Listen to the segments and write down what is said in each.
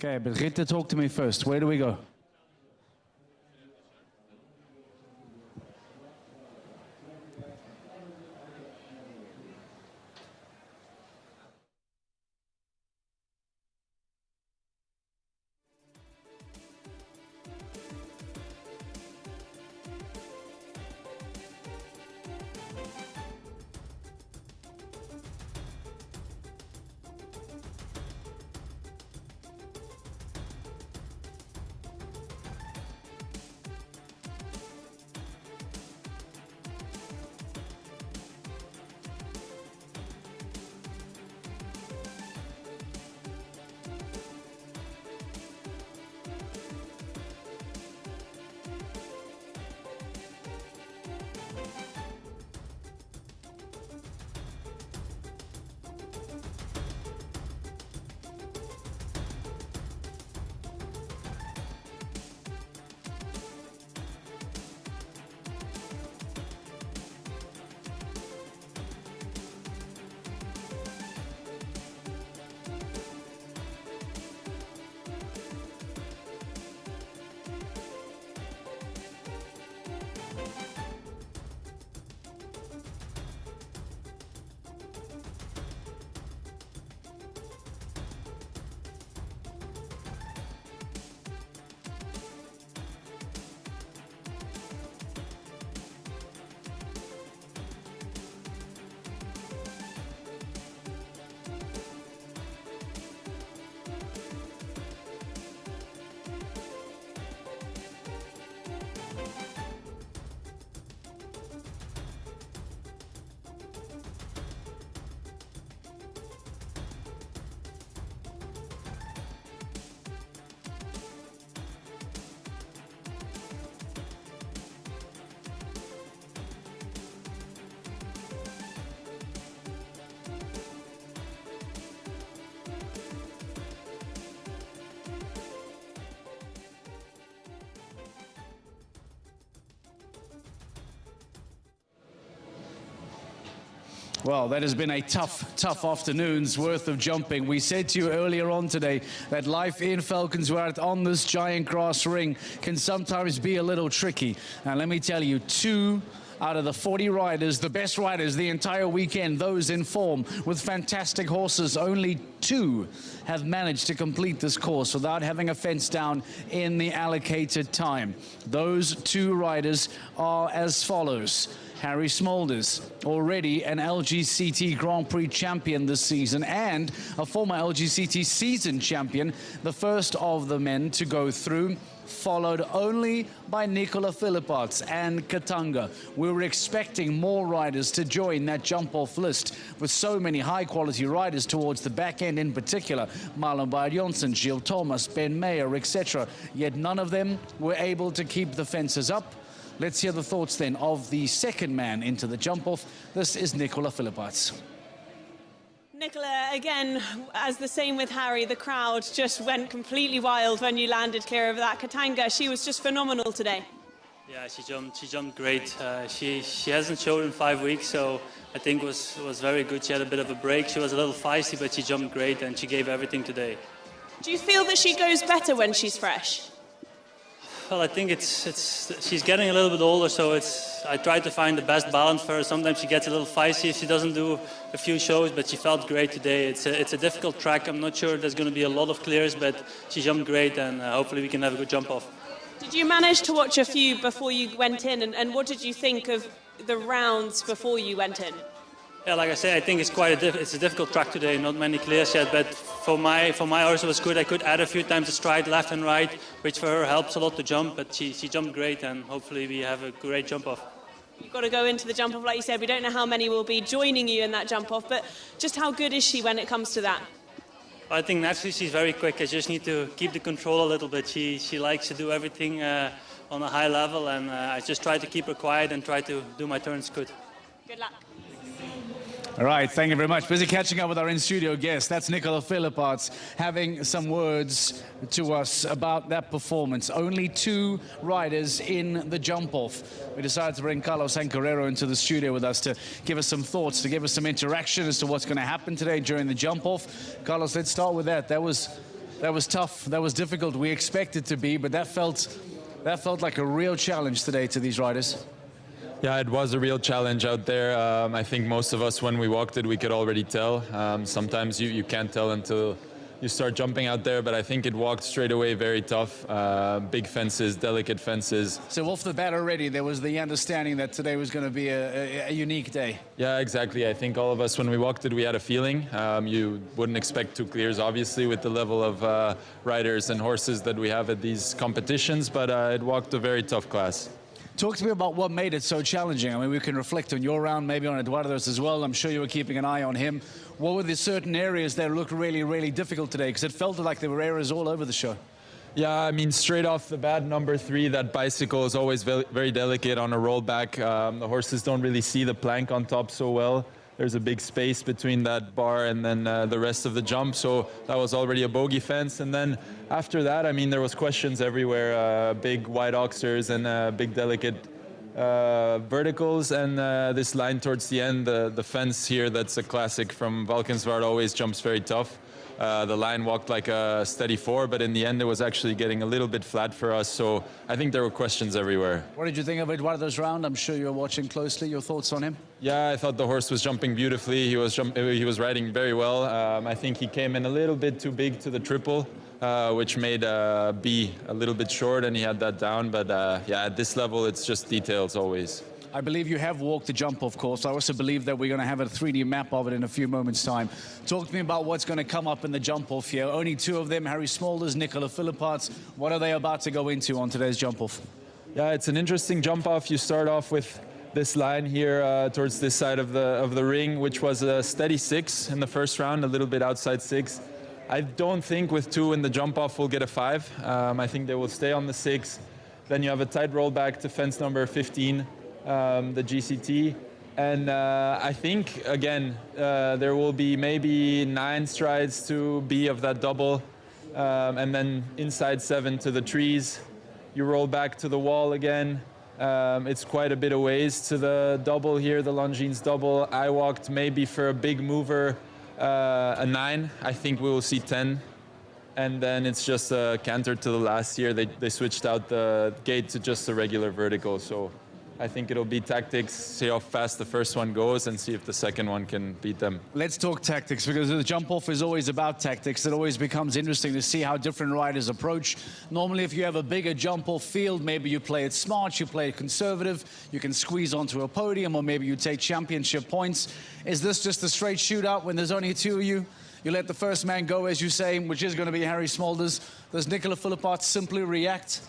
Okay, but Rita, talk to me first. Where do we go? Well, that has been a tough afternoon's worth of jumping. We said to you earlier on today that life in Valkenswaard on this giant grass ring can sometimes be a little tricky. And let me tell you, 2 out of the 40 riders, the best riders the entire weekend, those in form with fantastic horses, only 2 have managed to complete this course without having a fence down in the allocated time. Those 2 riders are as follows. Harry Smolders, already an LGCT Grand Prix champion this season and a former LGCT season champion, the first of the men to go through, followed only by Philippaerts and Katanga. We were expecting more riders to join that jump-off list with so many high-quality riders towards the back end, in particular Marlon Bayer-Johnson, Gilles Thomas, Ben Meyer, etc. Yet none of them were able to keep the fences up. Let's hear the thoughts then of the second man into the jump-off. This is Philippaerts. Nicola, again, as the same with Harry, the crowd just went completely wild when you landed clear over that Katanga. She was just phenomenal today. Yeah, she jumped great. She hasn't showed in 5 weeks, so I think was very good. She had a bit of a break. She was a little feisty, but she jumped great and she gave everything today. Do you feel that she goes better when she's fresh? Well, I think she's getting a little bit older, so I try to find the best balance for her. Sometimes she gets a little feisty if she doesn't do a few shows, but she felt great today. It's a difficult track. I'm not sure there's going to be a lot of clears, but she jumped great, and hopefully we can have a good jump off. Did you manage to watch a few before you went in, and what did you think of the rounds before you went in? Yeah, like I say, I think it's it's a difficult track today. Not many clears yet, but for my horse it was good. I could add a few times a stride left and right, which for her helps a lot to jump. But she jumped great, and hopefully we have a great jump off. You've got to go into the jump off, like you said. We don't know how many will be joining you in that jump off, but just how good is she when it comes to that? I think naturally she's very quick. I just need to keep the control a little bit. She likes to do everything on a high level, and I just try to keep her quiet and try to do my turns good. Good luck. All right, thank you very much. Busy catching up with our in-studio guest. That's Philippaerts having some words to us about that performance. Only 2 riders in the jump-off. We decided to bring Carlos Ancarero into the studio with us to give us some thoughts, to give us some interaction as to what's going to happen today during the jump-off. Carlos, let's start with that. That was That was tough. That was difficult. We expected to be, but that felt like a real challenge today to these riders. Yeah, it was a real challenge out there. I think most of us, when we walked it, we could already tell. Sometimes you can't tell until you start jumping out there, but I think it walked straight away very tough. Big fences, delicate fences. So off the bat already, there was the understanding that today was going to be a unique day. Yeah, exactly. I think all of us, when we walked it, we had a feeling. You wouldn't expect 2 clears, obviously, with the level of riders and horses that we have at these competitions, but it walked a very tough class. Talk to me about what made it so challenging. I mean, we can reflect on your round, maybe on Eduardo's as well. I'm sure you were keeping an eye on him. What were the certain areas that looked really, really difficult today? Because it felt like there were areas all over the show. Yeah, I mean, straight off the bat, number 3, that bicycle is always very delicate on a rollback. The horses don't really see the plank on top so well. There's a big space between that bar and then the rest of the jump, so that was already a bogey fence. And then after that, I mean, there was questions everywhere, big wide oxers and big delicate verticals, and this line towards the end, the fence here, that's a classic from Valkenswaard, always jumps very tough. The line walked like a steady 4, but in the end it was actually getting a little bit flat for us, so I think there were questions everywhere. What did you think of Eduardo's round? I'm sure you were watching closely. Your thoughts on him? Yeah, I thought the horse was jumping beautifully. He was riding very well. I think he came in a little bit too big to the triple, which made B a little bit short, and he had that down, but yeah, at this level it's just details always. I believe you have walked the jump-off course. I also believe that we're going to have a 3D map of it in a few moments' time. Talk to me about what's going to come up in the jump-off here. Only 2 of them, Harry Smolders, Philippaerts. What are they about to go into on today's jump-off? Yeah, it's an interesting jump-off. You start off with this line here towards this side of the ring, which was a steady 6 in the first round, a little bit outside 6. I don't think with 2 in the jump-off we'll get a 5. I think they will stay on the 6. Then you have a tight rollback to fence number 15. The GCT, and I think again there will be maybe 9 strides to B of that double, and then inside 7 to the trees. You roll back to the wall again. It's quite a bit of ways to the double here, the Longines double. I walked maybe for a big mover a 9. I think we will see 10. And then it's just a canter to the last year. They switched out the gate to just a regular vertical, so I think it'll be tactics, see how fast the first one goes and see if the second one can beat them. Let's talk tactics, because the jump-off is always about tactics. It always becomes interesting to see how different riders approach. Normally, if you have a bigger jump-off field, maybe you play it smart, you play it conservative, you can squeeze onto a podium, or maybe you take championship points. Is this just a straight shootout when there's only 2 of you? You let the first man go, as you say, which is going to be Harry Smolders. Does Philippaerts simply react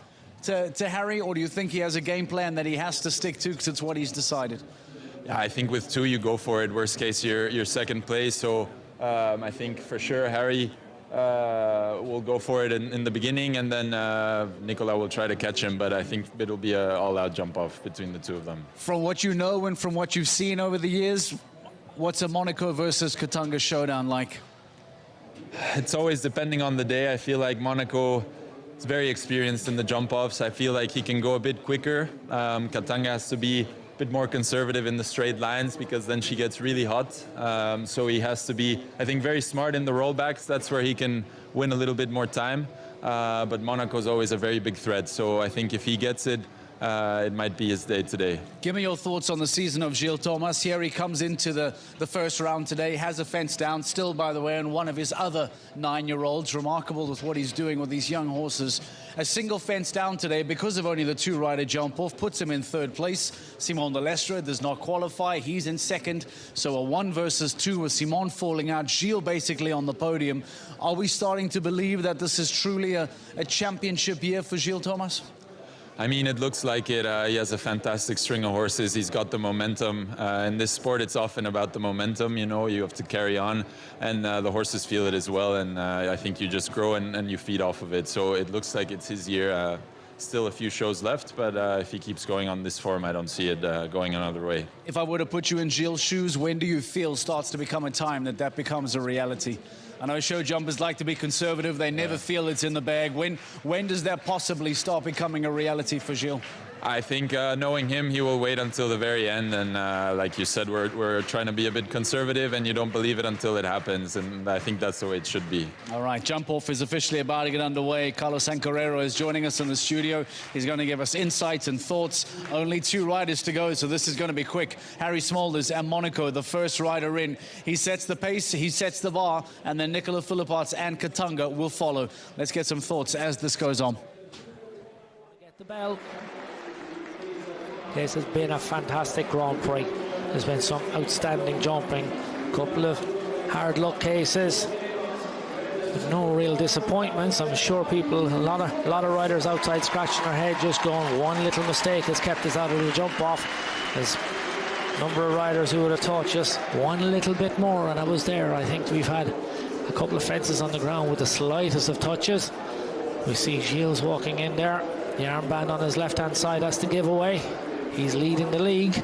to Harry, or do you think he has a game plan that he has to stick to because it's what he's decided? Yeah, I think with 2 you go for it. Worst case, you're second place. So I think for sure Harry will go for it in the beginning, and then Nicola will try to catch him. But I think it'll be an all-out jump-off between the 2 of them. From what you know and from what you've seen over the years, what's a Monaco versus Katanga showdown like? It's always depending on the day. I feel like Monaco is very experienced in the jump-offs. I feel like he can go a bit quicker. Katanga has to be a bit more conservative in the straight lines, because then she gets really hot. So he has to be, I think, very smart in the rollbacks. That's where he can win a little bit more time. But Monaco is always a very big threat. So I think if he gets it, it might be his day today. Give me your thoughts on the season of Gilles Thomas. Here he comes into the first round today, has a fence down, still, by the way, and one of his other 9-year-olds. Remarkable with what he's doing with these young horses. A single fence down today because of only the 2-rider jump-off puts him in 3rd place. Simon de Lestre does not qualify. He's in 2nd. So a 1 versus 2 with Simon falling out. Gilles basically on the podium. Are we starting to believe that this is truly a championship year for Gilles Thomas? I mean, it looks like it. He has a fantastic string of horses. He's got the momentum. In this sport, it's often about the momentum, you know, you have to carry on. And the horses feel it as well. And I think you just grow and you feed off of it. So it looks like it's his year. Still a few shows left, but if he keeps going on this form, I don't see it going another way. If I were to put you in Gilles' shoes, when do you feel starts to become a time that becomes a reality? I know show jumpers like to be conservative. They never feel it's in the bag. When does that possibly start becoming a reality for Gilles? I think knowing him, he will wait until the very end. And like you said, we're trying to be a bit conservative, and you don't believe it until it happens. And I think that's the way it should be. All right, jump off is officially about to get underway. Carlos Ancarero is joining us in the studio. He's going to give us insights and thoughts. Only 2 riders to go, so this is going to be quick. Harry Smolders and Monaco, the first rider in. He sets the pace, he sets the bar, and then Nicola Philippaerts and Katanga will follow. Let's get some thoughts as this goes on. Get the bell. This has been a fantastic Grand Prix. There's been some outstanding jumping, a couple of hard luck cases, but no real disappointments. I'm sure people, a lot of riders outside scratching their head, just going, one little mistake has kept us out of the jump off. There's a number of riders who would have taught just one little bit more, and I was there. I think we've had a couple of fences on the ground with the slightest of touches. We see Gilles walking in there. The armband on his left-hand side has to give away. He's leading the league.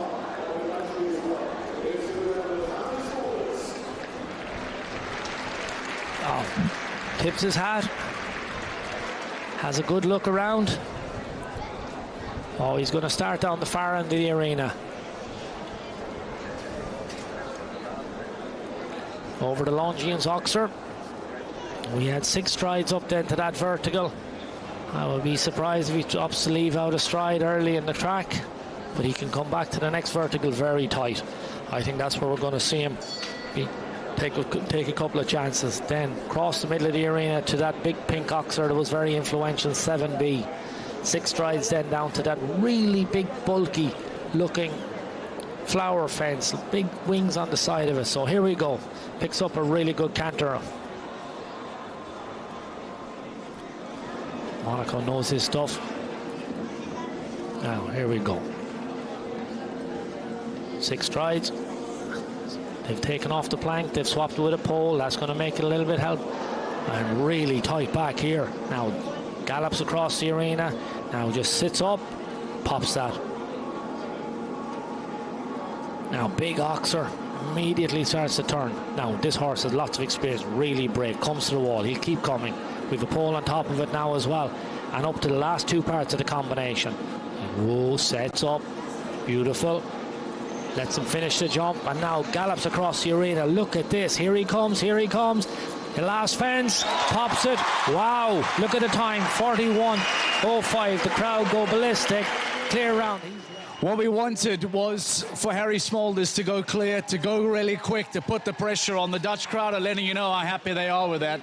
Oh, tips his hat. Has a good look around. Oh, he's going to start down the far end of the arena. Over the Longines Oxer. We had 6 strides up then to that vertical. I would be surprised if he drops the leave out of stride early in the track, but he can come back to the next vertical very tight. I think that's where we're going to see him take a couple of chances. Then cross the middle of the arena to that big pink Oxer that was very influential, 7B. 6 strides then down to that really big, bulky looking flower fence, big wings on the side of it. So here we go. Picks up a really good canter. Monaco knows his stuff. Now, here we go. 6 strides. They've taken off the plank. They've swapped with a pole. That's going to make it a little bit help. And really tight back here. Now, gallops across the arena. Now, just sits up. Pops that. Now, big Oxer. Immediately starts to turn. Now, this horse has lots of experience. Really brave. Comes to the wall. He'll keep coming. We've a pole on top of it now as well, and up to the last 2 parts of the combination. Whoa, sets up, beautiful. Lets him finish the jump, and now gallops across the arena. Look at this, here he comes, here he comes. The last fence, pops it. Wow, look at the time, 41.05. The crowd go ballistic. Clear round. What we wanted was for Harry Smolders to go clear, to go really quick, to put the pressure on. The Dutch crowd are letting you know how happy they are with that.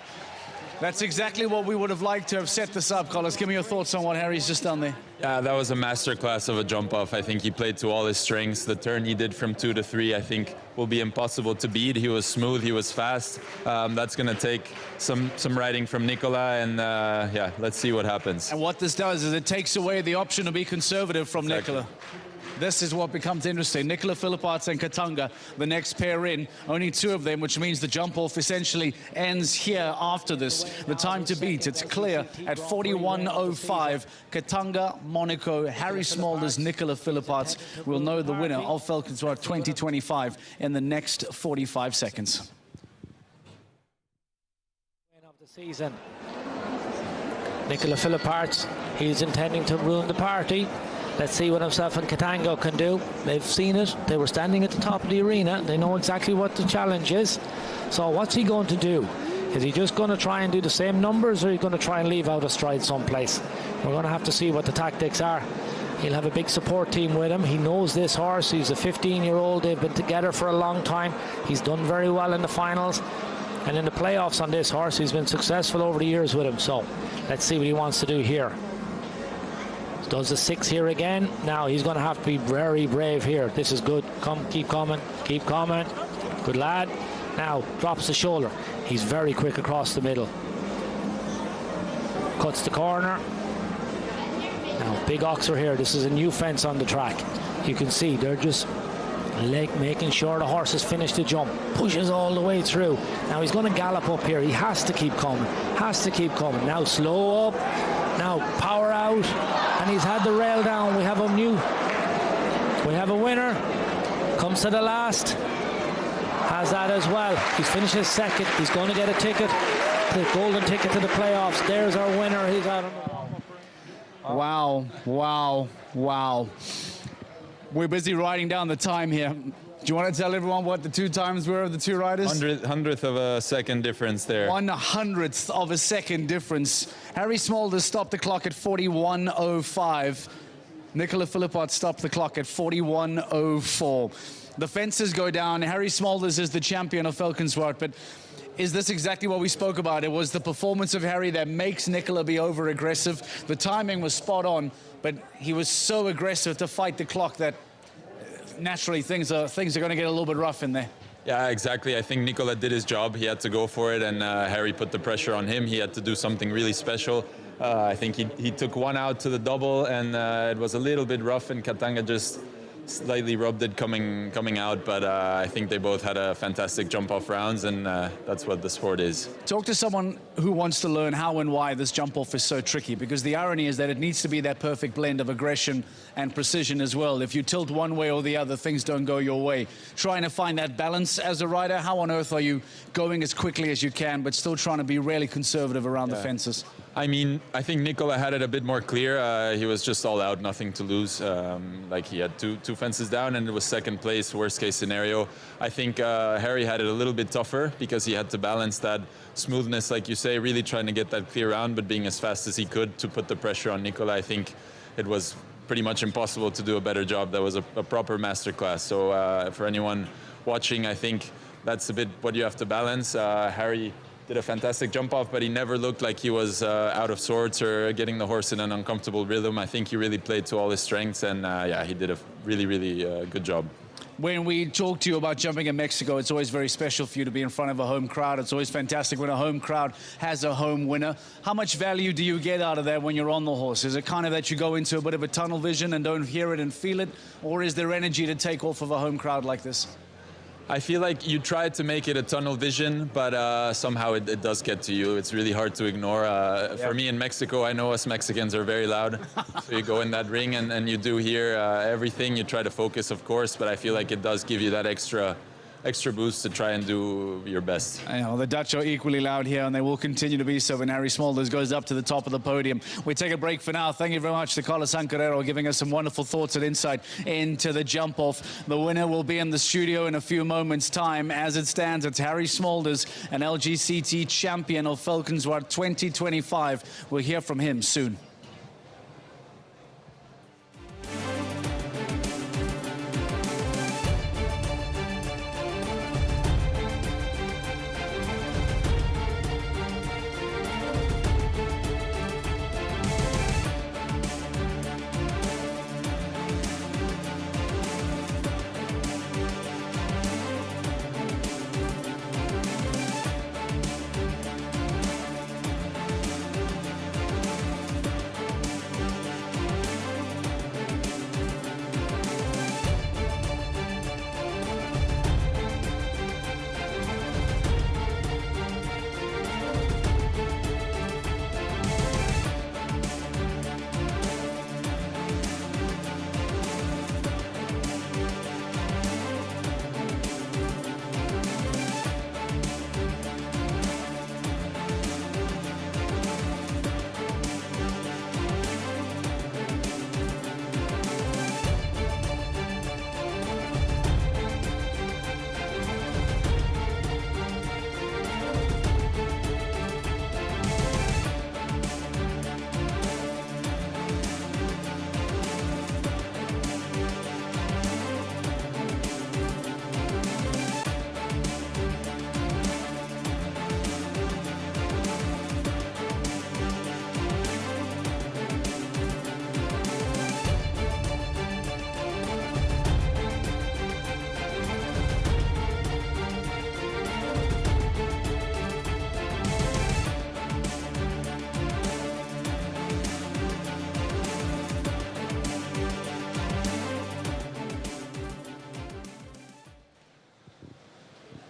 That's exactly what we would have liked to have set this up. Carlos, give me your thoughts on what Harry's just done there. Yeah, that was a masterclass of a jump off. I think he played to all his strengths. The turn he did from 2 to 3, I think, will be impossible to beat. He was smooth, he was fast. That's going to take some riding from Nicola, and yeah, let's see what happens. And what this does is it takes away the option to be conservative from Exactly. Nicola. This is what becomes interesting. Nicola Philippaerts and Katanga, the next pair in. Only 2 of them, which means the jump-off essentially ends here after this. The time to beat, it's clear at 41.05. Katanga, Monaco, Harry Smolders, Nicola Philippaerts will know the winner of Valkenswaard 2025 in the next 45 seconds. Of the season. Nicola Philippaerts, he's intending to ruin the party. Let's see what himself and Katanga can do. They've seen it. They were standing at the top of the arena. They know exactly what the challenge is. So what's he going to do? Is he just going to try and do the same numbers, or are he going to try and leave out a stride someplace? We're going to have to see what the tactics are. He'll have a big support team with him. He knows this horse. He's a 15-year-old. They've been together for a long time. He's done very well in the finals. And in the playoffs on this horse, he's been successful over the years with him. So let's see what he wants to do here. Does the 6 here again. Now he's going to have to be very brave here. This is good. Come, keep coming. Keep coming. Good lad. Now drops the shoulder. He's very quick across the middle. Cuts the corner. Now big Oxer here. This is a new fence on the track. You can see they're just making sure the horse has finished the jump. Pushes all the way through. Now he's going to gallop up here. He has to keep coming. Has to keep coming. Now slow up. Now power out. And he's had the rail down. We have a winner. Comes to the last. Has that as well. He's finished his second. He's going to get a ticket, the golden ticket to the playoffs. There's our winner. He's out on the wall. Wow, wow, Wow. We're busy writing down the time here. Do you want to tell everyone what the two times were of the two riders? Hundredth of a second difference there. 1/100th of a second difference. Harry Smolders stopped the clock at 41.05. Nicola Philippaerts stopped the clock at 41.04. The fences go down. Harry Smolders is the champion of Valkenswaard, but is this exactly what we spoke about? It was the performance of Harry that makes Nicola be over-aggressive. The timing was spot on, but he was so aggressive to fight the clock that naturally things are going to get a little bit rough in there. Yeah, exactly. I think Nicola did his job. He had to go for it, and Harry put the pressure on him. He had to do something really special. I think he took one out to the double, and it was a little bit rough, and Katanga just slightly rubbed it coming out, but I think they both had a fantastic jump-off rounds, and that's what the sport is. Talk to someone who wants to learn how and why this jump-off is so tricky, because the irony is that it needs to be that perfect blend of aggression and precision as well. If you tilt one way or the other, things don't go your way. Trying to find that balance as a rider, how on earth are you going as quickly as you can, but still trying to be really conservative around the fences? I mean, I think Nicola had it a bit more clear. He was just all out, nothing to lose. Like he had two fences down, and it was second place, worst case scenario. I think Harry had it a little bit tougher because he had to balance that smoothness, like you say, really trying to get that clear round, but being as fast as he could to put the pressure on Nicola. I think it was pretty much impossible to do a better job. That was a proper masterclass. So for anyone watching, I think that's a bit what you have to balance. Harry did a fantastic jump off, but he never looked like he was out of sorts or getting the horse in an uncomfortable rhythm. I think he really played to all his strengths, and yeah, he did a really, really good job. When we talk to you about jumping in Mexico, it's always very special for you to be in front of a home crowd. It's always fantastic when a home crowd has a home winner. How much value do you get out of that when you're on the horse? Is it kind of that you go into a bit of a tunnel vision and don't hear it and feel it? Or is there energy to take off of a home crowd like this? I feel like you try to make it a tunnel vision, but somehow it does get to you. It's really hard to ignore. For me in Mexico, I know us Mexicans are very loud. So you go in that ring and you do hear everything. You try to focus, of course, but I feel like it does give you that extra boost to try and do your best. I know, the Dutch are equally loud here, and they will continue to be so when Harry Smolders goes up to the top of the podium. We take a break for now. Thank you very much to Carlos Sancarero giving us some wonderful thoughts and insight into the jump-off. The winner will be in the studio in a few moments' time. As it stands, it's Harry Smolders, an LGCT champion of Valkenswaard 2025. We'll hear from him soon.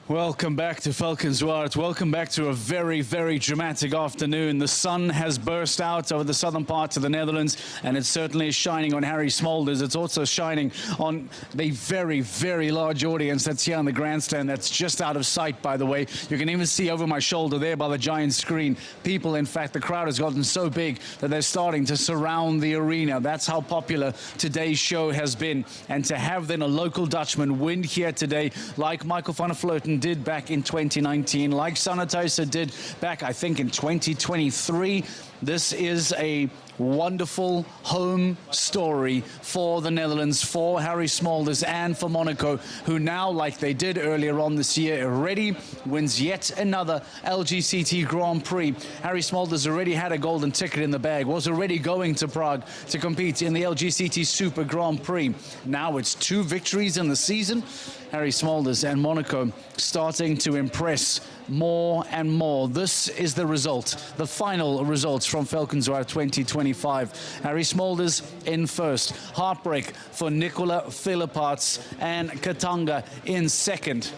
Welcome back to Valkenswaard. Welcome back to a very, very dramatic afternoon. The sun has burst out over the southern parts of the Netherlands, and it certainly is shining on Harry Smolders. It's also shining on the very, very large audience that's here on the grandstand that's just out of sight, by the way. You can even see over my shoulder there by the giant screen. People, in fact, the crowd has gotten so big that they're starting to surround the arena. That's how popular today's show has been. And to have then a local Dutchman win here today, like Michael van der Vleuten did back in 2019, like Sanatosa did back, I think, in 2023. This is a wonderful home story for the Netherlands, for Harry Smolders and for Monaco, who now, like they did earlier on this year, already wins yet another LGCT Grand Prix. Harry Smolders already had a golden ticket in the bag, was already going to Prague to compete in the LGCT Super Grand Prix. Now it's 2 victories in the season. Harry Smolders and Monaco starting to impress more and more. This is the result, the final results from Valkenswaard 2025. Harry Smolders in first. Heartbreak for Nicola Philippaerts and Katanga in second.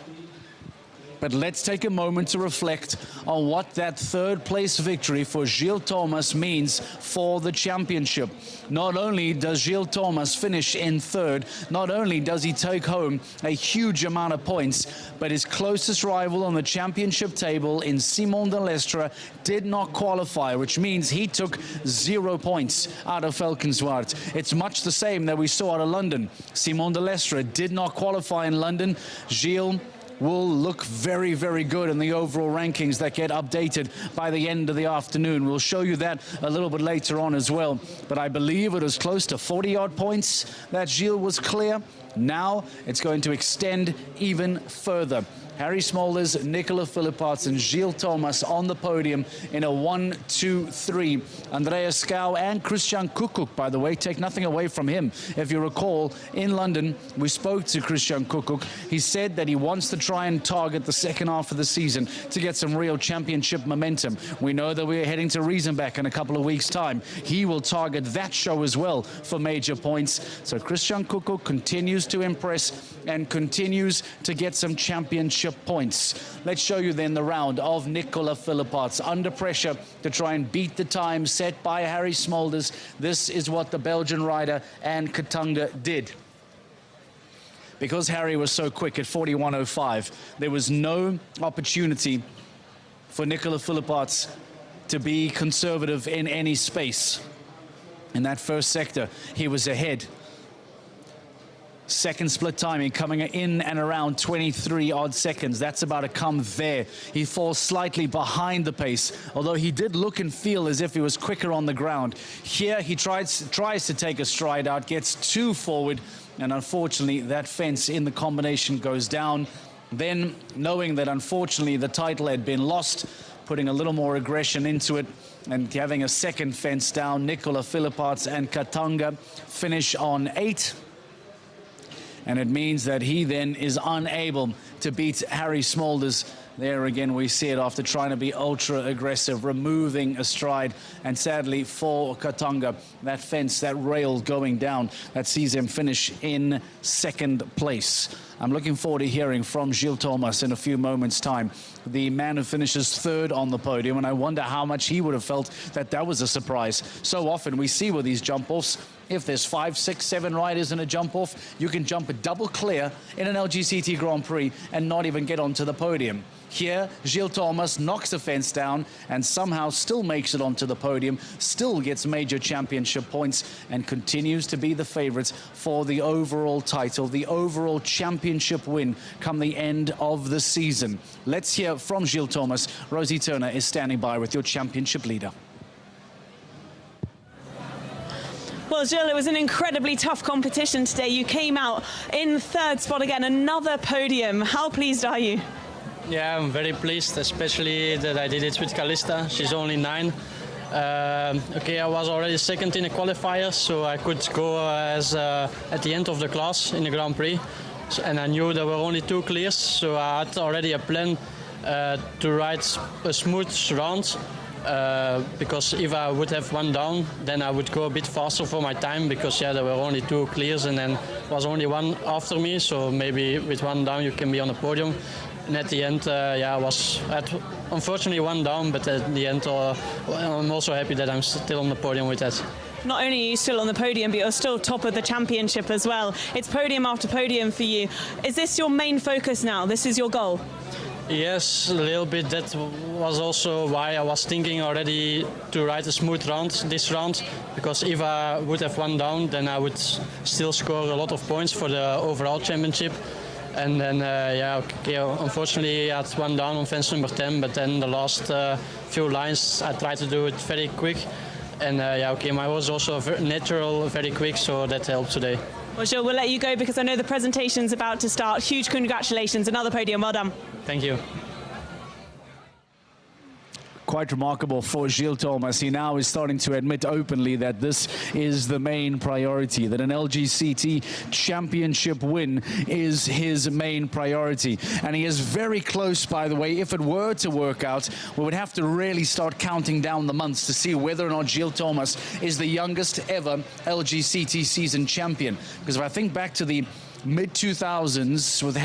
But let's take a moment to reflect on what that 3rd place victory for Gilles Thomas means for the championship. Not only does Gilles Thomas finish in 3rd, not only does he take home a huge amount of points, but his closest rival on the championship table in Simon de Lestre did not qualify, which means he took 0 points out of Valkenswaard. It's much the same that we saw out of London. Simon de Lestre did not qualify in London. Gilles will look very, very good in the overall rankings that get updated by the end of the afternoon. We'll show you that a little bit later on as well. But I believe it was close to 40-odd points that Gilles was clear. Now it's going to extend even further. Harry Smolders, Nicola Philippaerts and Gilles Thomas on the podium in a 1, 2, 3. Andreas Schouw and Christian Koekkoek, by the way, take nothing away from him. If you recall, in London, we spoke to Christian Koekkoek. He said that he wants to try and target the second half of the season to get some real championship momentum. We know that we're heading to Riesenbeck in a couple of weeks' time. He will target that show as well for major points. So Christian Koekkoek continues to impress and continues to get some championship points. Let's show you then the round of Nicola Philippaerts under pressure to try and beat the time set by Harry Smolders. This is what the Belgian rider and Katanga did. Because Harry was so quick at 41.05, there was no opportunity for Nicola Philippaerts to be conservative in any space. In that first sector, he was ahead. Second split timing coming in and around 23 odd seconds. That's about to come there. He falls slightly behind the pace, although he did look and feel as if he was quicker on the ground. Here he tries to take a stride out, gets too forward, and unfortunately that fence in the combination goes down. Then, knowing that unfortunately the title had been lost, putting a little more aggression into it and having a second fence down, Nicola Philippaerts and Katanga finish on 8. And it means that he then is unable to beat Harry Smolders. There again, we see it after trying to be ultra aggressive, removing a stride. And sadly for Katanga, that fence, that rail going down, that sees him finish in second place. I'm looking forward to hearing from Gilles Thomas in a few moments' time, the man who finishes 3rd on the podium, and I wonder how much he would have felt that that was a surprise. So often we see with these jump-offs, if there's 5, 6, 7 riders in a jump-off, you can jump a double clear in an LGCT Grand Prix and not even get onto the podium. Here, Gilles Thomas knocks the fence down and somehow still makes it onto the podium, still gets major championship points, and continues to be the favourite for the overall title, the overall championship win come the end of the season. Let's hear from Gilles Thomas. Rosie Turner is standing by with your championship leader. Well, Gilles, it was an incredibly tough competition today. You came out in 3rd spot again, another podium. How pleased are you? Yeah, I'm very pleased, especially that I did it with Calista. She's only 9. Okay, I was already 2nd in the qualifiers, so I could go as at the end of the class in the Grand Prix. And I knew there were only 2 clears, so I had already a plan to ride a smooth round. Because if I would have one down, then I would go a bit faster for my time, because yeah, there were only 2 clears and then was only one after me, so maybe with one down you can be on the podium. And at the end, I was unfortunately one down, but at the end, I'm also happy that I'm still on the podium with that. Not only are you still on the podium, but you're still top of the championship as well. It's podium after podium for you. Is this your main focus now? This is your goal? Yes, a little bit. That was also why I was thinking already to ride a smooth round this round, because if I would have one down, then I would still score a lot of points for the overall championship. And then, unfortunately I had one down on fence number 10, but then the last few lines I tried to do it very quick. And my was also natural, very quick, so that helped today. Well, Gilles, we'll let you go because I know the presentation's about to start. Huge congratulations, another podium, well done. Thank you. Quite remarkable for Gilles Thomas. He now is starting to admit openly that this is the main priority, that an LGCT championship win is his main priority. And he is very close, by the way. If it were to work out, we would have to really start counting down the months to see whether or not Gilles Thomas is the youngest ever LGCT season champion. Because if I think back to the mid-2000s with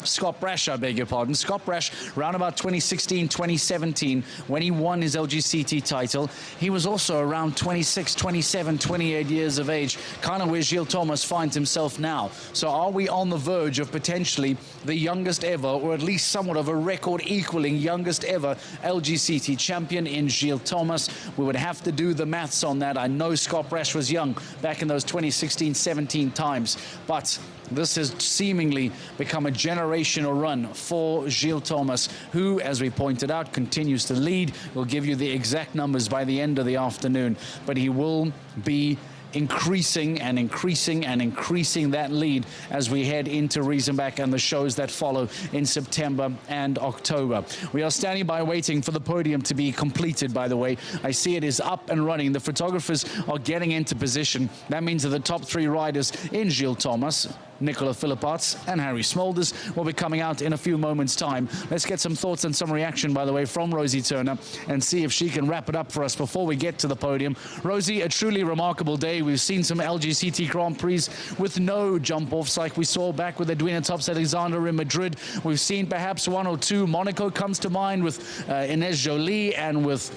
Scott Brash, I beg your pardon. Scott Brash, around about 2016, 2017, when he won his LGCT title, he was also around 26, 27, 28 years of age, kind of where Gilles Thomas finds himself now. So are we on the verge of potentially the youngest ever, or at least somewhat of a record equaling youngest ever LGCT champion in Gilles Thomas? We would have to do the maths on that. I know Scott Brash was young back in those 2016, 17 times, but this has seemingly become a generational run for Gilles Thomas, who, as we pointed out, continues to lead. We'll give you the exact numbers by the end of the afternoon, but he will be increasing and increasing and increasing that lead as we head into Riesenbach and the shows that follow in September and October. We are standing by waiting for the podium to be completed, by the way. I see it is up and running. The photographers are getting into position. That means that the top three riders in Gilles Thomas, Nicola Philippaerts and Harry Smolders, will be coming out in a few moments' time. Let's get some thoughts and some reaction, by the way, from Rosie Turner and see if she can wrap it up for us before we get to the podium. Rosie, a truly remarkable day. We've seen some LGCT Grand Prix with no jump-offs like we saw back with Edwina Tops-Alexander in Madrid. We've seen perhaps one or two. Monaco comes to mind with Ines Jolie and with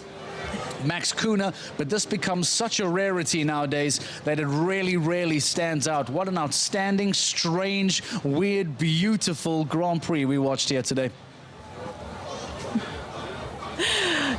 Max Kuna, but this becomes such a rarity nowadays that it really, really stands out. What an outstanding, strange, weird, beautiful Grand Prix we watched here today.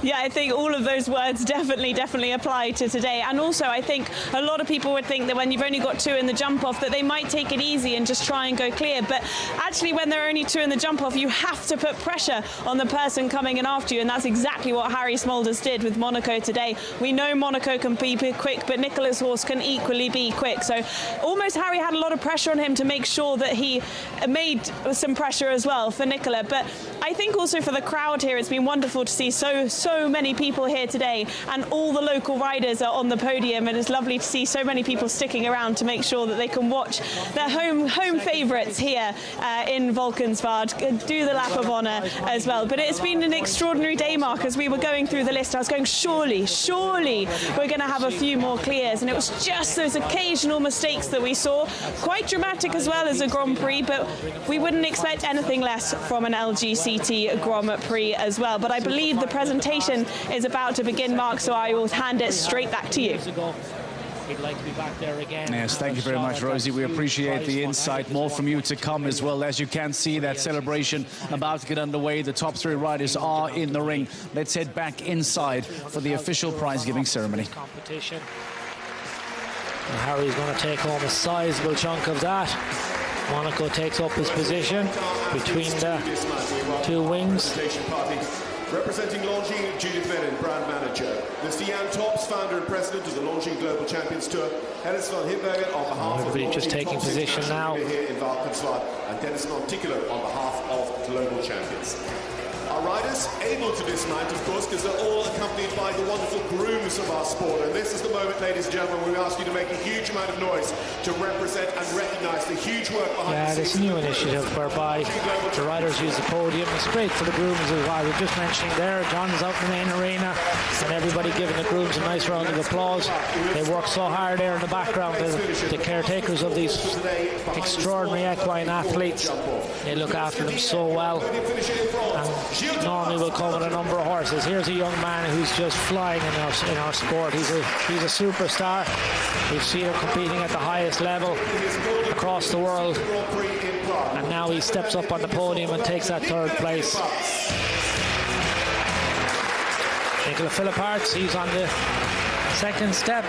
Yeah, I think all of those words definitely apply to today. And also, I think a lot of people would think that when you've only got two in the jump-off, that they might take it easy and just try and go clear. But actually, when there are only two in the jump-off, you have to put pressure on the person coming in after you. And that's exactly what Harry Smolders did with Monaco today. We know Monaco can be quick, but Nicola's horse can equally be quick. So almost Harry had a lot of pressure on him to make sure that he made some pressure as well for Nicola. But I think also for the crowd here, it's been wonderful to see so many people here today, and all the local riders are on the podium, and it's lovely to see so many people sticking around to make sure that they can watch their home favourites here in Valkenswaard do the lap of honour as well. But it's been an extraordinary day, Mark. As we were going through the list, I was going, surely we're going to have a few more clears, and it was just those occasional mistakes that we saw. Quite dramatic as well as a Grand Prix, but we wouldn't expect anything less from an LGCT Grand Prix as well. But I believe the presentation is about to begin, Mark, so I will hand it straight back to you. He'd like to be back there again. Yes, thank you very much, Rosie. We appreciate the insight. More from you to come as well. As you can see, that celebration about to get underway. The top three riders are in the ring. Let's head back inside for the official prize-giving ceremony. Competition. And Harry's going to take home a sizable chunk of that. Monaco takes up his position between the two wings. Representing Longines, Judith Venin, brand manager. Mr. Jan Tops, founder and president of the Longines Global Champions Tour. Hennis van Himbergen on behalf of Longines just taking position now here in Valkenswaard, and Dennis Monticulo on behalf of Global Champions. Our riders able to dismount, of course, because they're all accompanied by the wonderful grooms of our sport. And this is the moment, ladies and gentlemen, we ask you to make a huge amount of noise to represent and recognise the huge work behind the scenes. This new initiative whereby the riders use the podium. It's great for the grooms as well. We're just mentioning there, John's out in the main arena and everybody giving the grooms a nice round of applause. They work so hard there in the background. The caretakers of these extraordinary equine athletes, they look after them so well, and normally will come with a number of horses. Here's a young man who's just flying in our sport. He's a superstar. We've seen him competing at the highest level across the world, and now he steps up on the podium and takes that third place. Philippaerts, he's on the second step.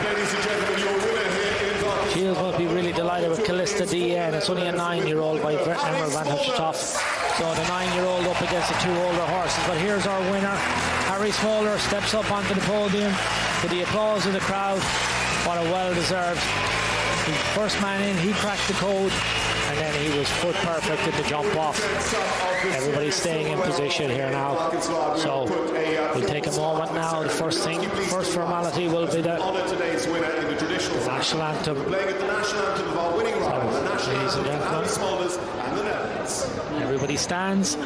Gilles must be really delighted with Calista DN. It's only a 9-year-old by Emmer van Hufstoff. So the 9-year-old up against the 2 older horses. But here's our winner. Harry Smolders steps up onto the podium to the applause of the crowd. What a well-deserved. First man in, he cracked the code, and then he was foot perfect in the jump off. Everybody's staying in position here now. So we'll take a moment now. The first formality will be the national anthem. Ladies and gentlemen, everybody stands.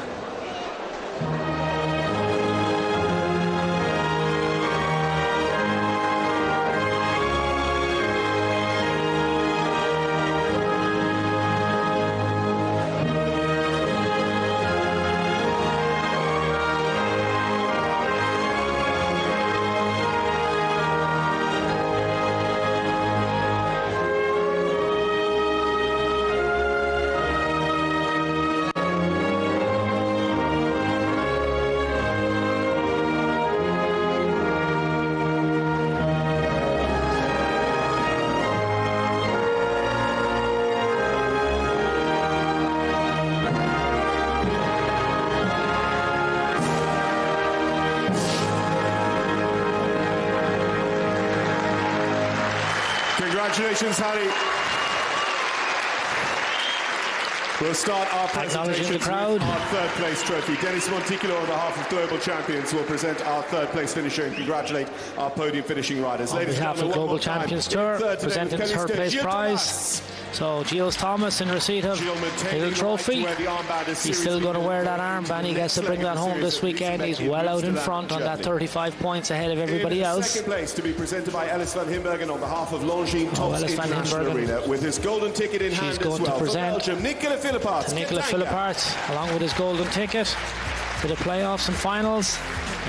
Congratulations, Harry. We'll start our presentation with our third place trophy. Dennis Monticulo, on behalf of Global Champions, will present our third place finisher and congratulate our podium finishing riders. On behalf of Global Champions Tour, presenting the third place prize. So Gilles Thomas in receipt of a little trophy. He's still going to wear that armband. He gets to bring that home this weekend. He's well out in front on that 35 points ahead of everybody else. Second place to be presented by Ellis van Himbergen on behalf of Longines International Arena with his golden ticket in hand. She's going to present to Nicolas Philippaerts along with his golden ticket to the playoffs and finals.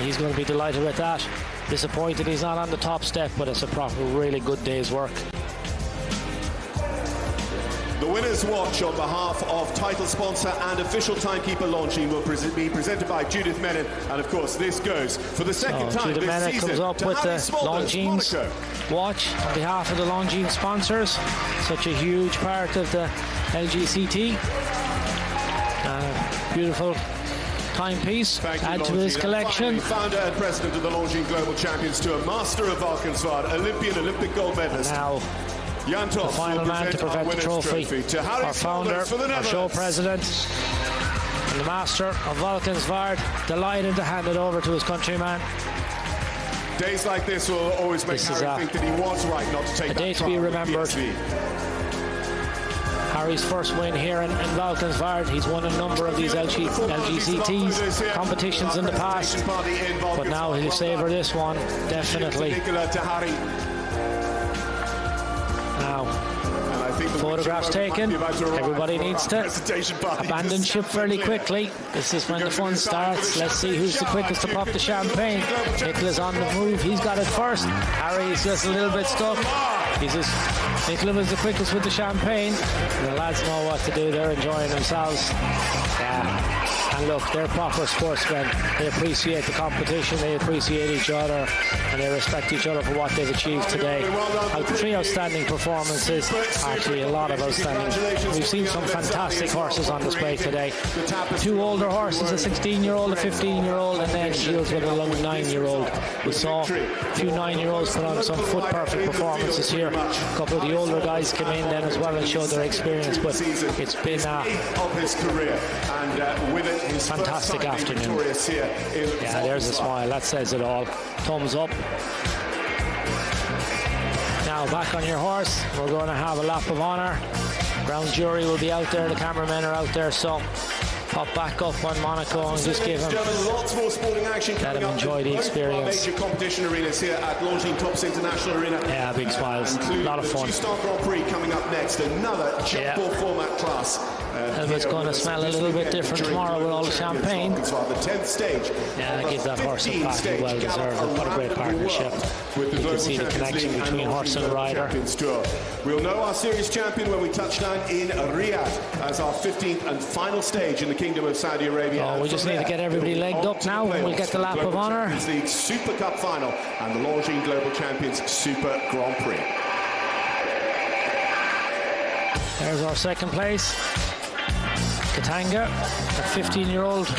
He's going to be delighted with that. Disappointed he's not on the top step, but it's a proper, really good day's work. The winner's watch on behalf of title sponsor and official timekeeper Longines will be presented by Judith Menon, and of course this goes for the second time Judith this season comes up with the Longines watch on behalf of the Longines sponsors. Such a huge part of the LGCT. Beautiful timepiece. Add to his collection. Founder and president of the Longines Global Champions Tour, master of Valkenswaard, Olympic gold medalist. Now the final man to present the trophy. Our founder, our show president, and the master of Valkenswaard, delighted to hand it over to his countryman. Days like this will always make Harry think that he was right not to take a day to be remembered. Harry's first win here in Valkenswaard. He's won a number of these LGCT competitions in the past, but now he'll savour this one, definitely. Now, photographs taken. Everybody needs to abandon ship fairly quickly. This is when the fun starts. Let's see who's the quickest to pop the champagne. Nicola's on the move. He's got it first. Harry's just a little bit stuck. Nicola was the quickest with the champagne. The lads know what to do. They're enjoying themselves. Yeah. And look, they're proper sportsmen. They appreciate the competition, they appreciate each other, and they respect each other for what they've achieved today. 3 outstanding performances, actually a lot of outstanding. We've seen some fantastic horses on display today. 2 older horses, a 16-year-old, a 15-year-old, and then Gilles with a 9-year-old. We saw a few 9-year-olds put on some foot-perfect performances here. A couple of the older guys came in then as well and showed their experience, but it's been of his career, and with it fantastic afternoon. Yeah, there's a smile. That says it all. Thumbs up. Now back on your horse. We're going to have a lap of honour. Ground jury will be out there. The cameramen are out there. So pop back up on Monaco and just give him, lots more sporting action. let him enjoy the experience. Major competition arenas here at Longines Tops International Arena. Yeah, big smiles. A lot of fun. The Two-Star Grand Prix coming up next. Another jump ball format class. Helmet's going to smell a little bit different tomorrow with all the champagne. The 10th stage. Yeah, give that horse a pat. He well deserved it. What a great partnership. You can see the connection between horse and rider. We'll know our series champion when we touch down in Riyadh as our 15th and final stage in the Kingdom of Saudi Arabia. Oh, we just need to get everybody legged up now and we'll get the lap of honour. League Super Cup final and the Longines Global Champions Super Grand Prix. There's our second place. Katanga, a 15-year-old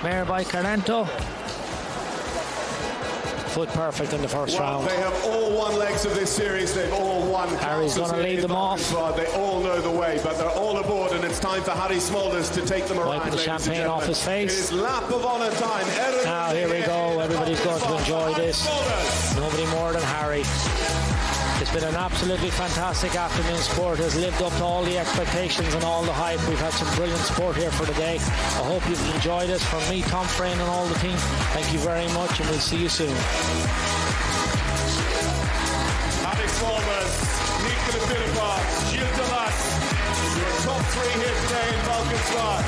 mare by Carnento. Foot perfect in the first round. They have all won legs of this series. They've all won. Harry's going to lead them off. They all know the way, but they're all aboard, and it's time for Harry Smolders to take them around. Wiping the champagne off his face. It is lap of honour time. Now here we go. Everybody's going to enjoy this. Nobody more than Harry. It's been an absolutely fantastic afternoon. Sport has lived up to all the expectations and all the hype. We've had some brilliant sport here for the day. I hope you've enjoyed it. From me, Tom Frayne, and all the team, thank you very much, and we'll see you soon. Harry Smolders, Philippaerts, Gilles Thomas, your top three here today in Valkenswaard.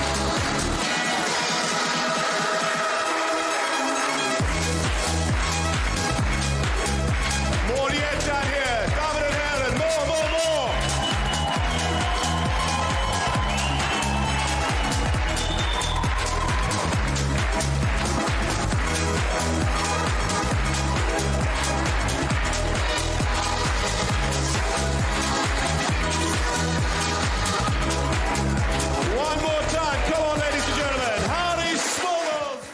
More yet down here. David and Helen. More. One more time. Come on, ladies and gentlemen. Harry Smolders.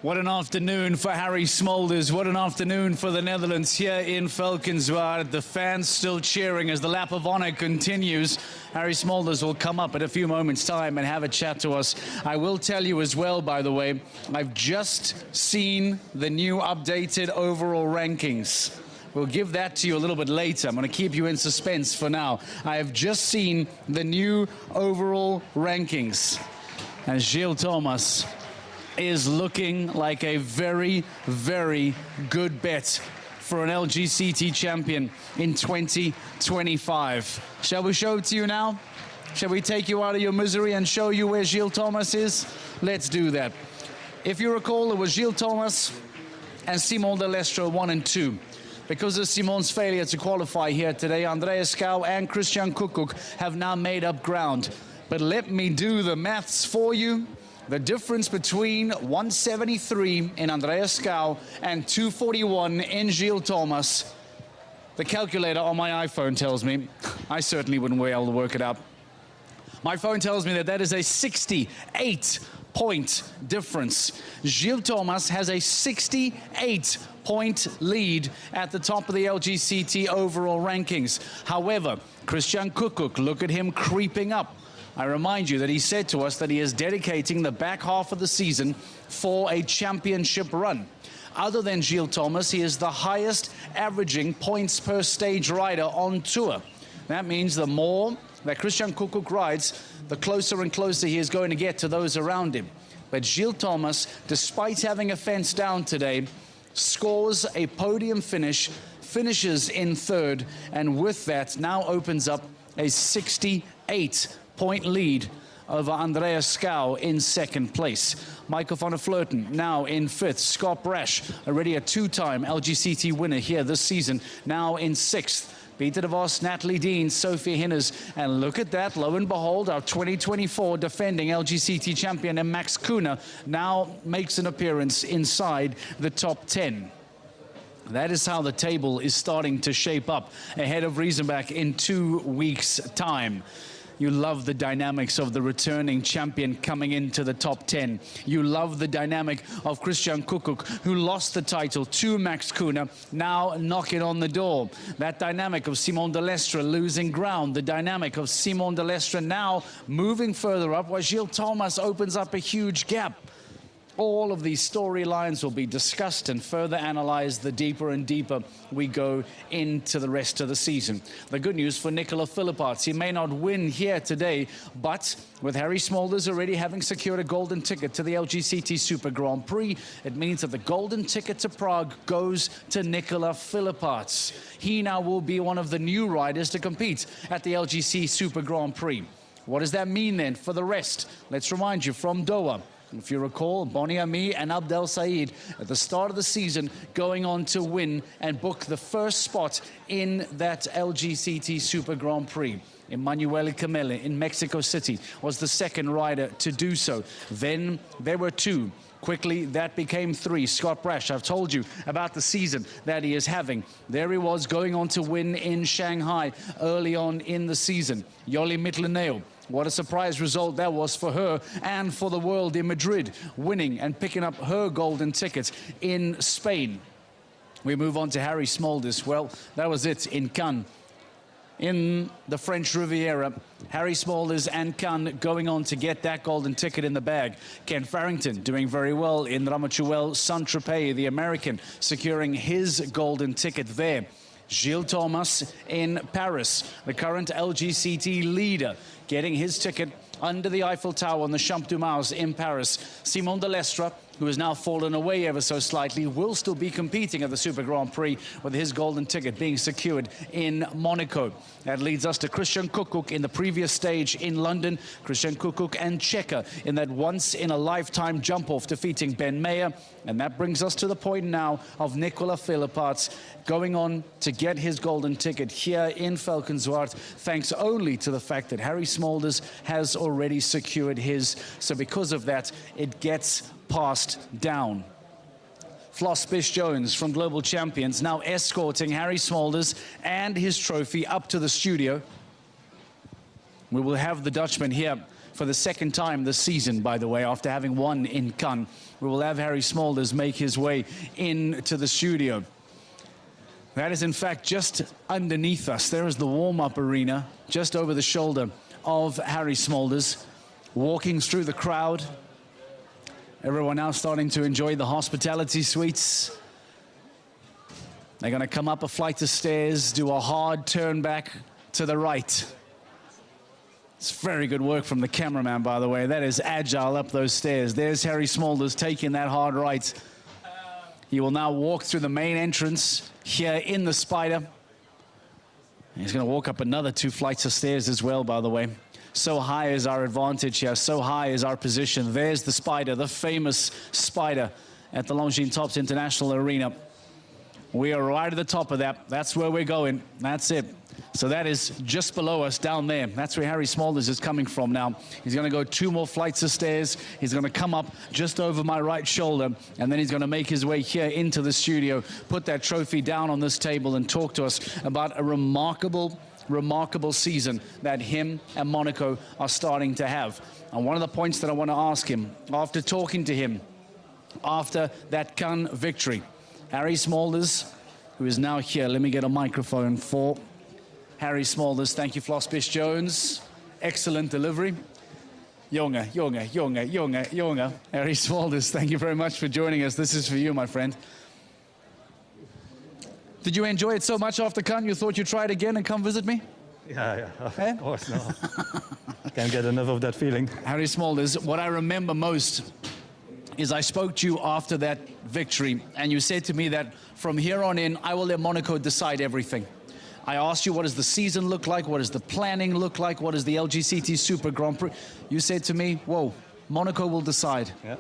What an afternoon for Harry Smolders. What an afternoon for the Netherlands here in Valkenswaard. The fans still cheering as the lap of honour continues. Harry Smolders will come up in a few moments' time and have a chat to us. I will tell you as well, by the way, I've just seen the new updated overall rankings. We'll give that to you a little bit later. I'm going to keep you in suspense for now. I have just seen the new overall rankings. And Gilles Thomas is looking like a very, very good bet for an LGCT champion in 2025. Shall we show it to you now? Shall we take you out of your misery and show you where Gilles Thomas is? Let's do that. If you recall, it was Gilles Thomas and Simon de Lestro 1 and 2. Because of Simon's failure to qualify here today, Andreas Schouw and Christian Kukuk have now made up ground. But let me do the maths for you. The difference between 173 in Andreas Schouw and 241 in Gilles Thomas, the calculator on my iPhone tells me, I certainly wouldn't be able to work it out. My phone tells me that that is a 68-point difference. Gilles Thomas has a 68-point lead at the top of the LGCT overall rankings. However, Christian Kukuk, look at him creeping up. I remind you that he said to us that he is dedicating the back half of the season for a championship run. Other than Gilles Thomas, he is the highest averaging points per stage rider on tour. That means the more that Christian Kukuk rides, the closer and closer he is going to get to those around him. But Gilles Thomas, despite having a fence down today, scores a podium finish, finishes in third, and with that now opens up a 68-point lead over Andreas Schouw in second place. Michael van der Vleuten now in fifth. Scott Brash, already a two-time LGCT winner here this season, now in sixth. Peter de Vos, Natalie Dean, Sophie Hinners, and look at that, lo and behold, our 2024 defending LGCT champion and Max Kuna now makes an appearance inside the top 10. That is how the table is starting to shape up ahead of Riesenbach in 2 weeks' time. You love the dynamics of the returning champion coming into the top 10. You love the dynamic of Christian Kuckuck, who lost the title to Max Kuna, now knocking on the door. That dynamic of Simon de Lestre losing ground. The dynamic of Simon de Lestre now moving further up, while Gilles Thomas opens up a huge gap. All of these storylines will be discussed and further analyzed the deeper and deeper we go into the rest of the season. The good news for Nicolas Philippaerts, he may not win here today, but with Harry Smolders already having secured a golden ticket to the LGCT Super Grand Prix, it means that the golden ticket to Prague goes to Nicolas Philippaerts. He now will be one of the new riders to compete at the LGC Super Grand Prix. What does that mean then for the rest? Let's remind you from Doha. If you recall, Boni Ami and Abdel Said at the start of the season going on to win and book the first spot in that LGCT Super Grand Prix. Emanuele Camelle in Mexico City was the second rider to do so. Then there were two. Quickly, that became three. Scott Brash, I've told you about the season that he is having. There he was going on to win in Shanghai early on in the season. Yoli Mitleneo. What a surprise result that was for her and for the world in Madrid, winning and picking up her golden ticket in Spain. We move on to Harry Smolders. Well, that was it in Cannes. In the French Riviera, Harry Smolders and Cannes going on to get that golden ticket in the bag. Ken Farrington doing very well in Ramatuelle Saint-Tropez, the American, securing his golden ticket there. Gilles Thomas in Paris, the current LGCT leader, getting his ticket under the Eiffel Tower on the Champ de Mars in Paris. Simon de Lestre, who has now fallen away ever so slightly, will still be competing at the Super Grand Prix with his golden ticket being secured in Monaco. That leads us to Christian Kuckuck in the previous stage in London. Christian Kuckuck and Checker in that once-in-a-lifetime jump-off, defeating Ben Mayer. And that brings us to the point now of Nicolas Philippaerts going on to get his golden ticket here in Valkenswaard, thanks only to the fact that Harry Smolders has already secured his. So because of that, it gets passed down. Floss Bish-Jones from Global Champions now escorting Harry Smolders and his trophy up to the studio. We will have the Dutchman here for the second time this season, by the way, after having won in Cannes. We will have Harry Smolders make his way into the studio. That is, in fact, just underneath us. There is the warm-up arena, just over the shoulder of Harry Smolders, walking through the crowd. Everyone now starting to enjoy the hospitality suites. They're going to come up a flight of stairs, do a hard turn back to the right. It's very good work from the cameraman, by the way. That is agile up those stairs. There's Harry Smolders taking that hard right. He will now walk through the main entrance here in the Spider. He's going to walk up another 2 flights of stairs as well, by the way. So high is our advantage here, so high is our position. There's the Spider, the famous Spider at the Longines Tops International Arena. We are right at the top of that. That's where we're going. That's it. So that is just below us down there. That's where Harry Smolders is coming from now. He's going to go 2 more flights of stairs. He's going to come up just over my right shoulder, and then he's going to make his way here into the studio, put that trophy down on this table and talk to us about a remarkable season that him and Monaco are starting to have. And one of the points that I want to ask him, after talking to him, after that Cannes victory, Harry Smolders, who is now here, let me get a microphone for Harry Smolders. Thank you, Floss Bish-Jones. Excellent delivery. Jonge. Harry Smolders, thank you very much for joining us. This is for you, my friend. Did you enjoy it so much after Cannes you thought you'd try it again and come visit me? Yeah, of course, no. Can't get enough of that feeling. Harry Smolders, what I remember most is I spoke to you after that victory, and you said to me that from here on in, I will let Monaco decide everything. I asked you, what does the season look like? What does the planning look like? What is the LGCT Super Grand Prix? You said to me, whoa, Monaco will decide. Yeah.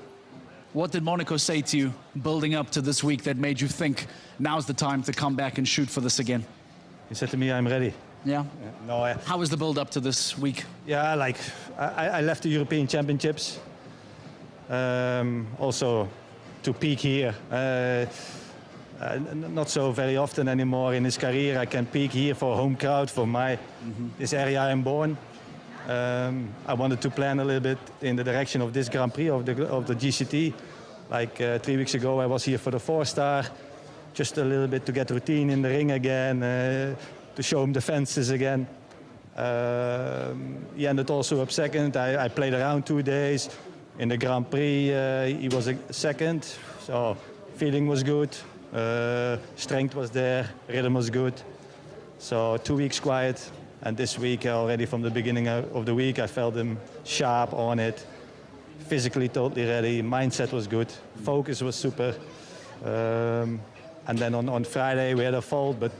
What did Monaco say to you building up to this week that made you think now's the time to come back and shoot for this again? He said to me, I'm ready. Yeah? No, How was the build up to this week? yeah, like I left the European Championships also to peak here. Not so very often anymore in his career. I can peak here for home crowd, for this area I'm born. I wanted to plan a little bit in the direction of this Grand Prix of the GCT. Like 3 weeks ago, I was here for the 4-star, just a little bit to get routine in the ring again, to show him the fences again. He ended also up second. I played around 2 days. In the Grand Prix, he was a second, so feeling was good. Strength was there, rhythm was good. So 2 weeks quiet, and this week already from the beginning of the week I felt him sharp on it, physically totally ready, mindset was good, focus was super. And then on Friday we had a fault, but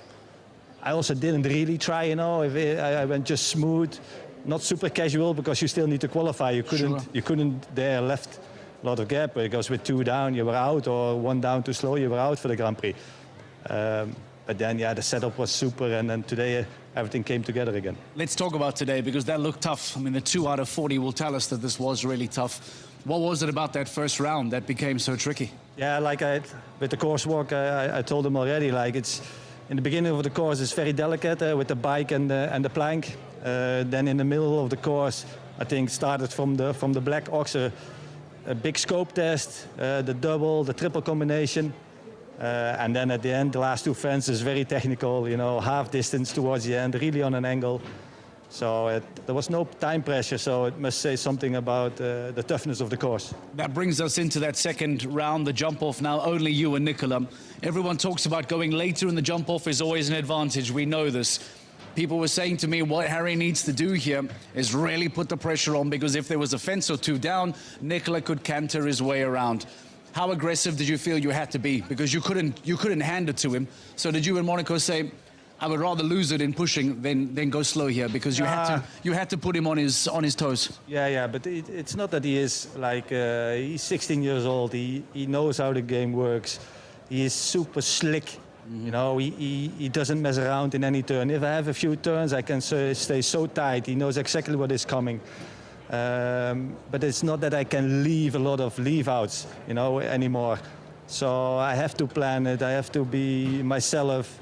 I also didn't really try, you know. I went just smooth, not super casual, because you still need to qualify. You couldn't there left a lot of gap, because with 2 down you were out, or 1 down too slow you were out for the Grand Prix. But then, yeah, the setup was super, and then today everything came together again. Let's talk about today, because that looked tough. I mean, the 2 out of 40 will tell us that this was really tough. What was it about that first round that became so tricky? Yeah, like with the course walk, I told them already, like it's in the beginning of the course it's very delicate with the bike and the plank. Then in the middle of the course, I think started from the black ox, a big scope test, the double, the triple combination. And then at the end, the last 2 fences, very technical, you know, half distance towards the end, really on an angle. So there was no time pressure, so it must say something about the toughness of the course. That brings us into that second round, the jump-off now, only you and Nicola. Everyone talks about going later in the jump-off is always an advantage, we know this. People were saying to me what Harry needs to do here is really put the pressure on, because if there was a fence or 2 down, Nicola could canter his way around. How aggressive did you feel you had to be? Because you couldn't hand it to him. So did you and Monaco say, I would rather lose it in pushing than go slow here, because you had to put him on his toes? Yeah, but it's not that he is like he's 16 years old. He knows how the game works. He is super slick. You know, he doesn't mess around in any turn. If I have a few turns, I can stay so tight. He knows exactly what is coming. But it's not that I can leave a lot of leave-outs, you know, anymore. So I have to plan it. I have to be myself,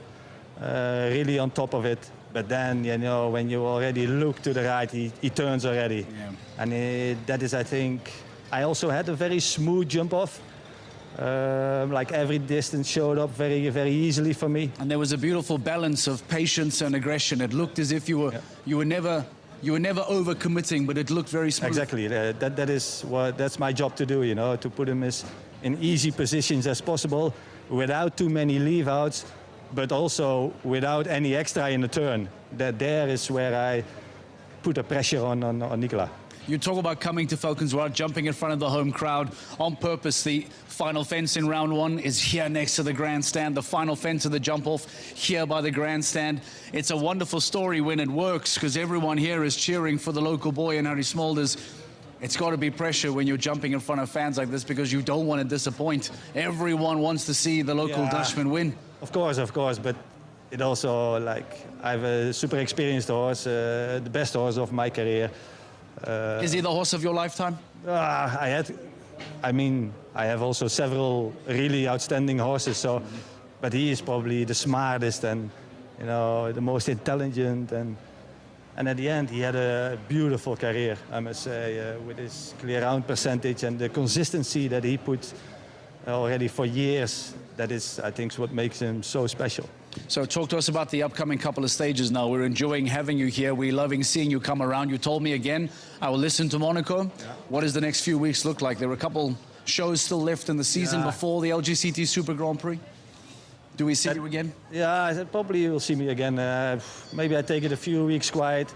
really on top of it. But then, you know, when you already look to the right, he turns already. Yeah. And that is, I think, I also had a very smooth jump-off. Like every distance showed up very, very easily for me. And there was a beautiful balance of patience and aggression. It looked as if you were never overcommitting, but it looked very smooth. Exactly. That's my job to do, you know, to put him in easy positions as possible, without too many leave-outs, but also without any extra in the turn. There is where I put the pressure on Nicola. You talk about coming to Valkenswaard, jumping in front of the home crowd on purpose. The final fence in round 1 is here next to the grandstand. The final fence of the jump-off here by the grandstand. It's a wonderful story when it works, because everyone here is cheering for the local boy and Harry Smolders. It's got to be pressure when you're jumping in front of fans like this, because you don't want to disappoint. Everyone wants to see the local Dutchman win. Of course, but it also, like, I have a super experienced horse, the best horse of my career. Is he the horse of your lifetime? I have also several really outstanding horses, so, but he is probably the smartest and, you know, the most intelligent, and at the end he had a beautiful career, I must say, with his clear round percentage and the consistency that he put already for years. That is, I think, what makes him so special. So talk to us about the upcoming couple of stages now. We're enjoying having you here. We're loving seeing you come around. You told me again, I will listen to Monaco. Yeah. What does the next few weeks look like? There are a couple shows still left in the season before the LGCT Super Grand Prix. Do we see you again? Yeah, probably you'll see me again. Maybe I take it a few weeks quiet,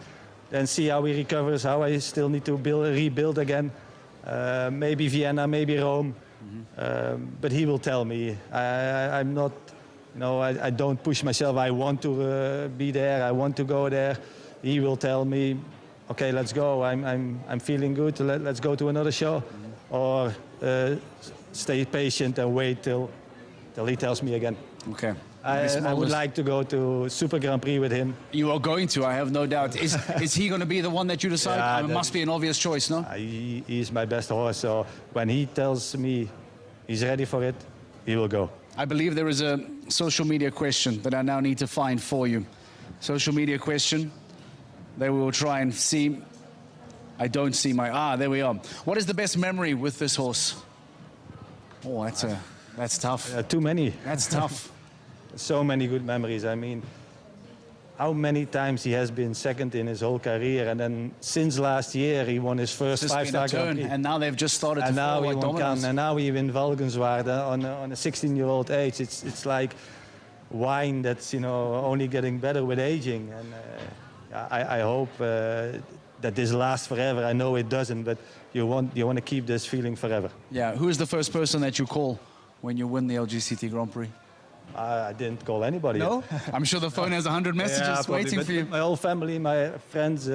then see how he recovers, how I still need to rebuild again. Maybe Vienna, maybe Rome. But he will tell me. I'm not You know, I don't push myself. I want to be there. I want to go there. He will tell me, okay, let's go. I'm feeling good. Let's go to another show, or stay patient and wait till he tells me again. Okay. I would like to go to Super Grand Prix with him. You are going to, I have no doubt. Is he going to be the one that you decide? Yeah, It must be an obvious choice, no? He is my best horse, so when he tells me he's ready for it, he will go. I believe there is a social media question that I now need to find for you. Social media question that we will try and see. I don't see my... there we are. What is the best memory with this horse? Oh, that's tough. Too many. That's tough. So many good memories. I mean, how many times he has been second in his whole career, and then since last year he won his first 5-star Grand Prix. And now they've just started to now follow he won dominance. and now he win Valkenswaard on a 16-year-old age. It's like wine that's, you know, only getting better with aging. And I hope that this lasts forever. I know it doesn't, but you want to keep this feeling forever. Yeah. Who is the first person that you call when you win the LGCT Grand Prix? I didn't call anybody. No? I'm sure the phone has 100 messages waiting for you. My whole family, my friends,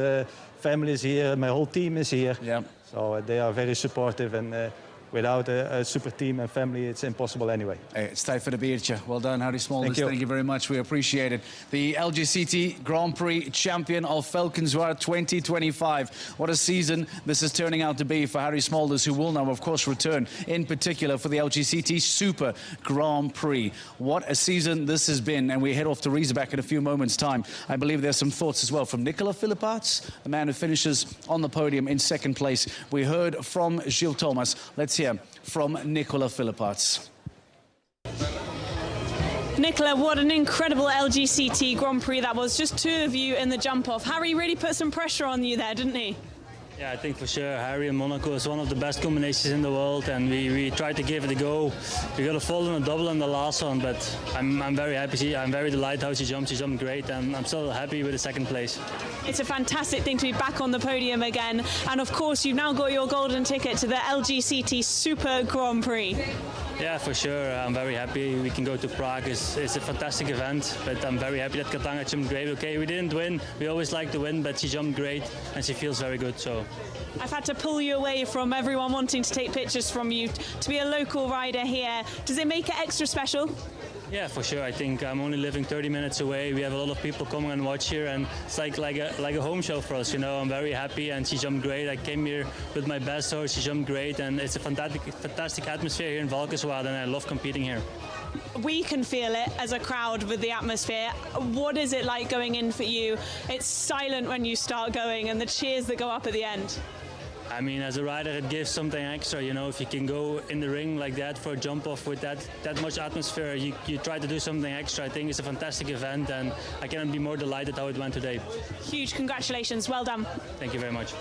family is here. My whole team is here. Yeah. So they are very supportive, and without a super team and family, it's impossible anyway. Hey, it's tijd voor de biertje. Well done, Harry Smolders. Thank you very much. We appreciate it. The LGCT Grand Prix champion of Valkenswaard 2025. What a season this is turning out to be for Harry Smolders, who will now, of course, return in particular for the LGCT Super Grand Prix. What a season this has been. And we head off to Riesenbach in a few moments' time. I believe there's some thoughts as well from Philippaerts, the man who finishes on the podium in second place. We heard from Gilles Thomas. Let's hear from Philippaerts. Nicola, what an incredible LGCT Grand Prix that was. Just two of you in the jump-off. Harry really put some pressure on you there, didn't he? Yeah, I think for sure Harry and Monaco is one of the best combinations in the world, and we tried to give it a go. We got a fall and a double in the last one, but I'm very happy. I'm very delighted how she jumped. She jumped great, and I'm still happy with the second place. It's a fantastic thing to be back on the podium again, and of course you've now got your golden ticket to the LGCT Super Grand Prix. Yeah, for sure. I'm very happy we can go to Prague. It's a fantastic event, but I'm very happy that Katanga jumped great. Okay, we didn't win. We always like to win, but she jumped great, and she feels very good. So I've had to pull you away from everyone wanting to take pictures from you. To be a local rider here, does it make it extra special? Yeah, for sure. I think I'm only living 30 minutes away. We have a lot of people coming and watch here, and it's like a home show for us. You know, I'm very happy, and she jumped great. I came here with my best horse. She jumped great, and it's a fantastic atmosphere here in Valkenswaard, and I love competing here. We can feel it as a crowd with the atmosphere. What is it like going in for you? It's silent when you start going, and the cheers that go up at the end. I mean, as a rider, it gives something extra, you know. If you can go in the ring like that for a jump off with that much atmosphere, you try to do something extra. I think it's a fantastic event, and I cannot be more delighted how it went today. Huge congratulations, well done. Thank you very much.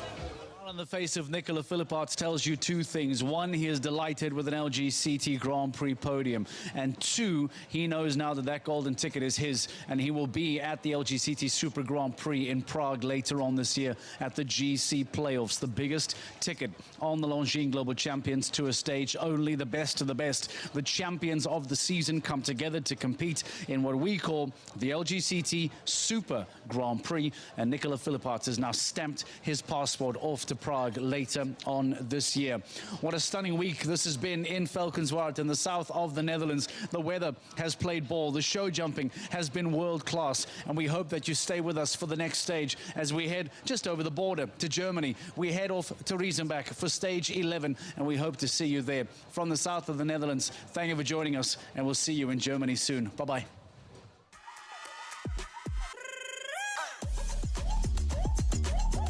On the face of Philippaerts tells you two things. One, he is delighted with an LGCT Grand Prix podium. And two, he knows now that golden ticket is his, and he will be at the LGCT Super Grand Prix in Prague later on this year at the GC playoffs. The biggest ticket on the Longines Global Champions Tour stage. Only the best of the best. The champions of the season come together to compete in what we call the LGCT Super Grand Prix. And Philippaerts has now stamped his passport off to Prague later on this year. What a stunning week this has been in Valkenswaard in the south of the Netherlands. The weather has played ball. The show jumping has been world class, and we hope that you stay with us for the next stage as we head just over the border to Germany. We head off to Riesenbach for stage 11, and we hope to see you there. From the south of the Netherlands, thank you for joining us, and we'll see you in Germany soon. Bye-bye.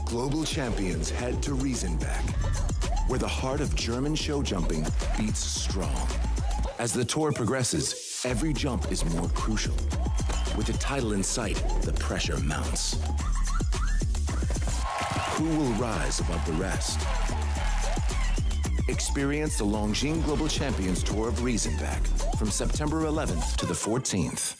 Global champions head to Riesenbach, where the heart of German show jumping beats strong. As the tour progresses, every jump is more crucial. With the title in sight, the pressure mounts. Who will rise above the rest? Experience the Longines Global Champions Tour of Riesenbach from September 11th to the 14th.